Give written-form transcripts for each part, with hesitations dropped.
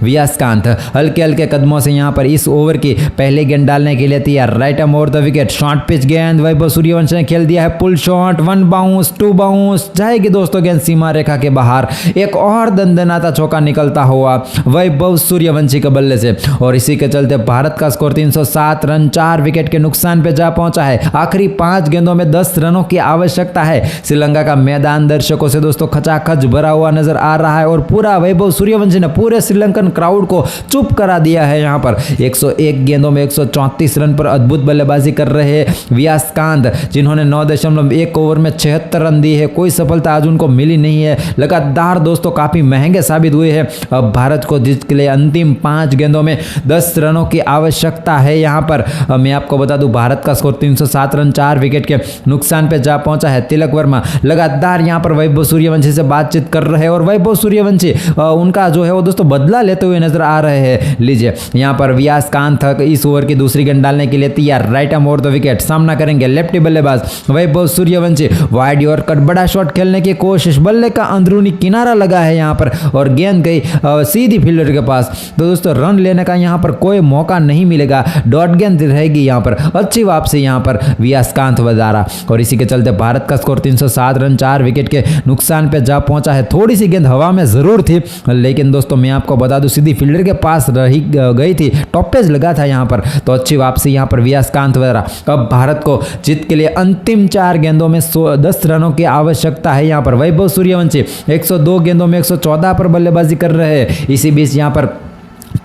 वियासकांत हल्के हल्के कदमों से यहाँ पर इस ओवर की पहली गेंद डालने के लिए तैयार। Right arm over the wicket, short pitch गेंद, वैभव सूर्यवंशी ने खेल दिया है पुल शॉट, 1 बाउंस 2 बाउंस, जाएगी दोस्तों गेंद सीमा रेखा के बाहर। एक और दंदनाता चौका निकलता हुआ वैभव सूर्यवंशी के बल्ले से, और इसी के चलते भारत का स्कोर 307 रन 4 विकेट के नुकसान पे जा पहुंचा है। आखिरी 5 गेंदों में 10 रनों की आवश्यकता है। श्रीलंका का मैदान दर्शकों से दोस्तों खचाखच भरा हुआ नजर आ रहा है और पूरा वैभव सूर्यवंशी ने पूरे श्रीलंकन क्राउड को चुप करा दिया है। यहाँ पर 101 गेंदों में 134 रन पर अद्भुत बल्लेबाजी कर रहे हैं वियासकांत, जिन्होंने 9.1 ओवर में 76 रन दिए है। कोई सफलता आज उनको मिली नहीं है। लगातार दोस्तों काफी महंगे साबित हुए हैं। अब भारत को जीत के लिए अंतिम 5 गेंदों में 10 रनों की आवश्यकता है। यहाँ पर मैं आपको बता दूं भारत का स्कोर 307 रन 4 विकेट के नुकसान पे जा पहुंचा है। तिलक वर्मा लगातार यहाँ पर वैभव सूर्यवंशी से बातचीत कर रहे हैं और वैभव सूर्यवंशी उनका जो है वो दोस्तों बदला लेते हुए नजर आ रहे हैं। लीजिए यहाँ पर वियासकांत इस ओवर की दूसरी गेंद डालने के लिए तैयार। Right arm over the wicket, सामना करेंगे लेफ्टी बल्लेबाज वैभव सूर्यवंशी। वाइड यॉर्कर बड़ा शॉट खेलने की कोशिश, बल्ले का अंदरूनी किनारा लगा है यहाँ पर और गेंद गई सीधी फील्डर के पास। तो दोस्तों रन लेने का यहाँ पर कोई मौका नहीं मिलेगा, डॉट गेंद रहेगी यहाँ पर। अच्छी वापसी यहाँ पर वियासकांत द्वारा, और इसी के चलते भारत का स्कोर 307 रन 4 विकेट के नुकसान पे जा पहुंचा है। थोड़ी सी गेंद हवा में जरूर थी, लेकिन दोस्तों मैं आपको बता दूं सीधी फील्डर के पास रही गई थी, टॉप पेज लगा था यहाँ पर। तो अच्छी वापसी यहाँ पर वियासकांत द्वारा। अब भारत को जीत के लिए अंतिम 4 गेंदों में 10 रनों की आवश्यकता है। यहाँ पर वैभव सूर्यवंशी 102 गेंदों में 114 पर बल्लेबाजी कर रहे हैं। इसी बीच यहाँ पर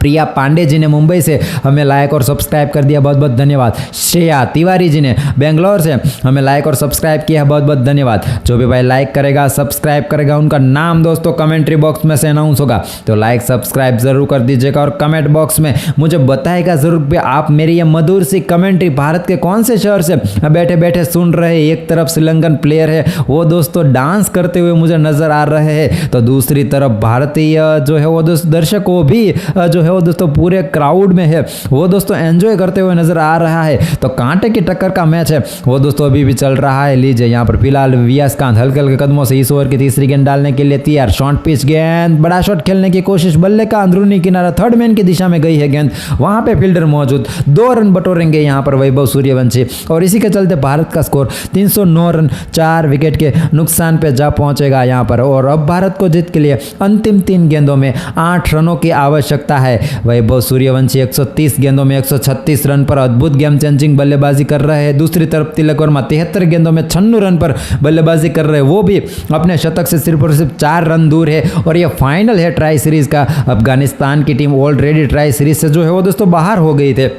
प्रिया पांडे जी ने मुंबई से हमें लाइक और सब्सक्राइब कर दिया, बहुत बहुत धन्यवाद। श्रेया तिवारी जी ने बेंगलोर से हमें लाइक और सब्सक्राइब किया, बहुत बहुत धन्यवाद। जो भी भाई लाइक करेगा सब्सक्राइब करेगा उनका नाम दोस्तों कमेंट्री बॉक्स में से अनाउंस होगा, तो लाइक सब्सक्राइब जरूर कर दीजिएगा और कमेंट बॉक्स में मुझे बताएगा जरूर कि आप मेरी ये मधुर सी कमेंट्री भारत के कौन से शहर से बैठे बैठे सुन रहे हैं। एक तरफ श्रीलंकन प्लेयर है वो दोस्तों डांस करते हुए मुझे नजर आ रहे हैं, तो दूसरी तरफ भारतीय जो है वो दोस्त दर्शक वो भी जो है वो दोस्तों पूरे क्राउड में है, वो दोस्तों एंजॉय करते हुए नजर आ रहा है। तो कांटे की टक्कर का मैच है वो दोस्तों अभी भी चल रहा है। लीजिए यहाँ पर फिलहाल वियासकांत हल्के हल्के कदमों से इस ओवर की तीसरी गेंद डालने के लिए तैयार। शॉर्ट पिच गेंद, बड़ा शॉट खेलने की कोशिश, बल्ले का अंदरूनी किनारा, थर्ड मैन की दिशा में गई है गेंद, वहां पे फील्डर मौजूद। 2 रन बटोरेंगे यहाँ पर वैभव सूर्यवंशी, और इसी के चलते भारत का स्कोर 309 रन 4 विकेट के नुकसान पे जा पहुंचेगा यहाँ पर। और अब भारत को जीत के लिए अंतिम 3 गेंदों में 8 रनों की आवश्यकता है। वैभव सूर्यवंशी 130 गेंदों में 136 रन पर अद्भुत गेम चेंजिंग बल्लेबाजी कर रहे हैं। दूसरी तरफ तिलक वर्मा 73 गेंदों में 96 रन पर बल्लेबाजी कर रहे हैं, वो भी अपने शतक से सिर्फ और सिर्फ 4 रन दूर है। और ये फाइनल है ट्राई सीरीज का। अफगानिस्तान की टीम ऑलरेडी ट्राई सीरीज से जो है वो दोस्तों बाहर हो गई थे,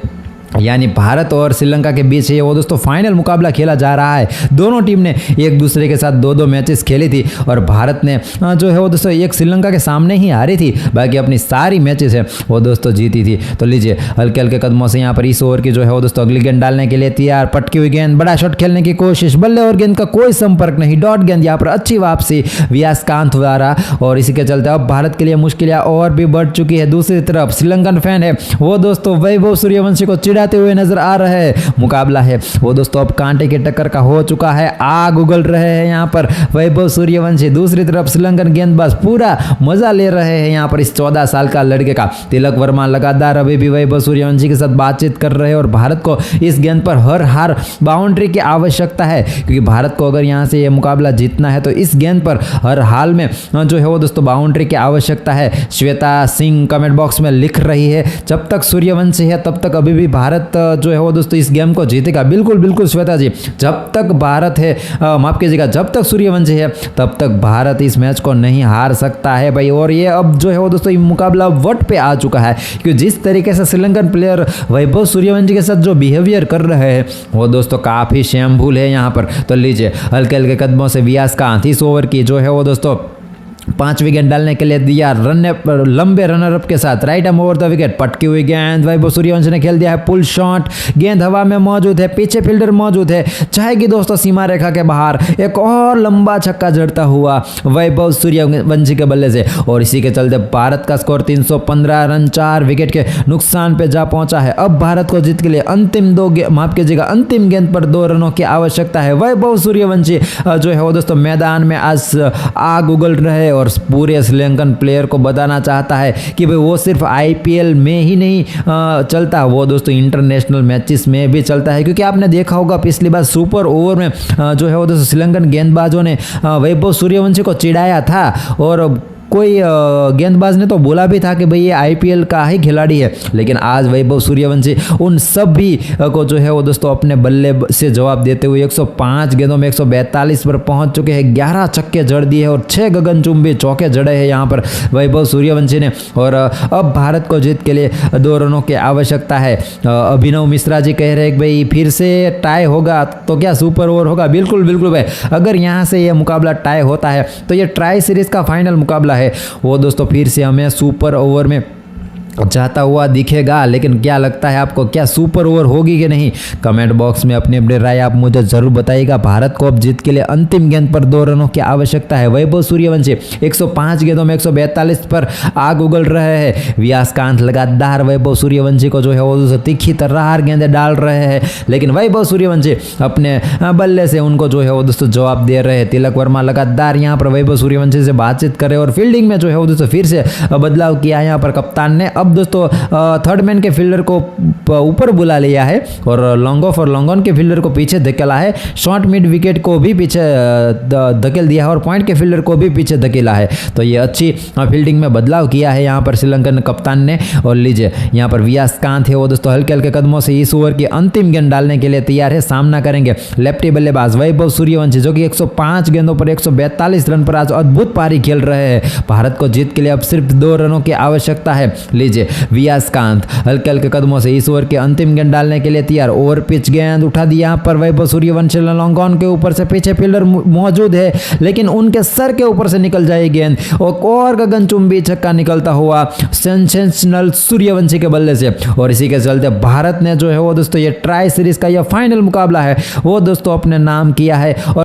यानी भारत और श्रीलंका के बीच ये वो दोस्तों फाइनल मुकाबला खेला जा रहा है। दोनों टीम ने एक दूसरे के साथ 2-2 मैचेस खेली थी और भारत ने जो है वो दोस्तों एक श्रीलंका के सामने ही हारी थी, बाकी अपनी सारी मैचेस है वो दोस्तों जीती थी। तो लीजिए हल्के हल्के कदमों से यहाँ पर इस ओवर की जो है वो दोस्तों अगली गेंद डालने के लिए तैयार। पटकी हुई गेंद, बड़ा शॉट खेलने की कोशिश, बल्ले और गेंद का कोई संपर्क नहीं, डॉट गेंद। यहाँ पर अच्छी वापसी वियासकांत द्वारा, और इसी के चलते अब भारत के लिए मुश्किलें और भी बढ़ चुकी है। दूसरी तरफ श्रीलंकन फैन है वो दोस्तों वैभव सूर्यवंशी को चिढ़ाते हुए नजर आ रहे हैं। मुकाबला है वो दोस्तों अब कांटे की टक्कर का हो चुका है, आग उगल रहे हैं यहाँ पर वैभव सूर्यवंशी। दूसरी तरफ श्रीलंकन गेंदबाज पूरा मजा ले रहे हैं यहाँ पर इस 14 साल का लड़के का। तिलक वर्मा लगातार अभी भी वैभव सूर्यवंशी के साथ बातचीत कर रहे हैं और भारत को इस गेंद पर हर बाउंड्री की आवश्यकता है, क्योंकि भारत को अगर यहाँ से ये मुकाबला जीतना है तो इस गेंद पर हर हाल में जो है वो दोस्तों बाउंड्री की आवश्यकता है। श्वेता सिंह कमेंट बॉक्स में लिख रही है जब तक सूर्यवंशी है तब तक अभी भी भारत जो है वो दोस्तों इस गेम को जीतेगा। बिल्कुल बिल्कुल श्वेता जी, जब तक भारत है माफ कीजिएगा जब तक सूर्यवंशी है तब तक भारत इस मैच को नहीं हार सकता है भाई। और ये अब जो है वो दोस्तों ये मुकाबला वट पे आ चुका है, क्योंकि जिस तरीके से श्रीलंकन प्लेयर वैभव सूर्यवंशी के साथ जो बिहेवियर कर रहे हैं वो दोस्तों काफी शेमफुल है यहाँ पर। तो लीजिए हल्के हल्के कदमों से वियासकांत इस ओवर की जो है वो दोस्तों 5 विकेट डालने के लिए दिया लंबे रनर अप के साथ। Right arm over the wicket, पटकी हुई गेंद, वैभव सूर्यवंशी ने खेल दिया है पुल शॉट, गेंद हवा में मौजूद है, पीछे फील्डर मौजूद है, चाहेगी दोस्तों सीमा रेखा के बाहर। एक और लंबा छक्का जड़ता हुआ वैभव सूर्यवंशी के बल्ले से, और इसी के चलते भारत का स्कोर 315 रन 4 विकेट के नुकसान पे जा पहुंचा है। अब भारत को जीत के लिए अंतिम गेंद पर 2 रनों की आवश्यकता है। वैभव सूर्यवंशी जो है वो दोस्तों मैदान में आज आग उगल रहे और पूरे श्रीलंकन प्लेयर को बताना चाहता है कि भाई वो सिर्फ आईपीएल में ही नहीं चलता, वो दोस्तों इंटरनेशनल मैचेस में भी चलता है। क्योंकि आपने देखा होगा पिछली बार सुपर ओवर में जो है वो दोस्तों श्रीलंकन गेंदबाजों ने वैभव सूर्यवंशी को चिढ़ाया था और कोई गेंदबाज ने तो बोला भी था कि भाई ये आईपीएल का ही खिलाड़ी है। लेकिन आज वैभव सूर्यवंशी उन सब भी को जो है वो दोस्तों अपने बल्ले से जवाब देते हुए 105 गेंदों में 142 पर पहुंच चुके हैं, 11 छक्के जड़ दिए और 6 गगनचुंबी चौके जड़े हैं यहाँ पर वैभव सूर्यवंशी ने। और अब भारत को जीत के लिए 2 रनों की आवश्यकता है। अभिनव मिश्रा जी कह रहे हैं कि भाई फिर से टाई होगा तो क्या सुपर ओवर होगा? बिल्कुल बिल्कुल भाई, अगर यहाँ से ये मुकाबला टाई होता है तो ये ट्राई सीरीज का फाइनल मुकाबला है, वो दोस्तों फिर से हमें सुपर ओवर में जाता हुआ दिखेगा। लेकिन क्या लगता है आपको, क्या सुपर ओवर होगी कि नहीं? कमेंट बॉक्स में अपनी अपनी राय आप मुझे जरूर बताइएगा। भारत को अब जीत के लिए अंतिम गेंद पर 2 रनों की आवश्यकता है। वैभव सूर्यवंशी 105 गेंदों में 142 पर आग उगल रहे हैं। व्यासकांत लगातार वैभव सूर्यवंशी को जो है वो तीखी तर्रार गेंदें डाल रहे हैं, लेकिन वैभव सूर्यवंशी अपने बल्ले से उनको जो है वो दोस्तों जवाब दे रहे हैं। तिलक वर्मा लगातार यहाँ पर वैभव सूर्यवंशी से बातचीत करे और फील्डिंग में जो है वो दोस्तों फिर से बदलाव किया यहाँ पर कप्तान ने। अब दोस्तों थर्ड मैन के फील्डर को ऊपर बुला लिया है और लॉन्ग ऑफ और लॉन्ग ऑन के फील्डर को पीछे धकेला है। शॉर्ट मिड विकेट को भी पीछे धकेल दिया है और पॉइंट के फील्डर को भी पीछे धकेला है। तो ये अच्छी फील्डिंग में बदलाव किया है यहाँ पर श्रीलंकन कप्तान ने। और लीजिए यहाँ पर व्यासकांत है वो दोस्तों हल्के हल्के कदमों से इस ओवर की अंतिम गेंद डालने के लिए तैयार है। सामना करेंगे लेफ्टी बल्लेबाज वैभव सूर्यवंशी जो कि 105 गेंदों पर 142 रन पर आज अद्भुत पारी खेल रहे हैं। भारत को जीत के लिए अब सिर्फ 2 रनों की आवश्यकता है। लीजिए व्यासकांत हल्के हल्के कदमों से इस ओवर की अंतिम गेंद डालने के लिए तैयार। ओवर पिच गेंद उठा दी यहाँ पर वैभव सूर्यवंशी लॉन्ग ऑन के ऊपर से पीछे फील्डर मौजूद है, लेकिन उनके सर के ऊपर से निकल जाए गेंद और गगनचुंबी छक्का निकलता हुआ सेंसेशनल सूर्यवंशी के बल्ले से। और इसी के चलते भारत ने जो है वो दोस्तों ये ट्राई सीरीज का यह फाइनल मुकाबला है वो दोस्तों अपने नाम किया है। और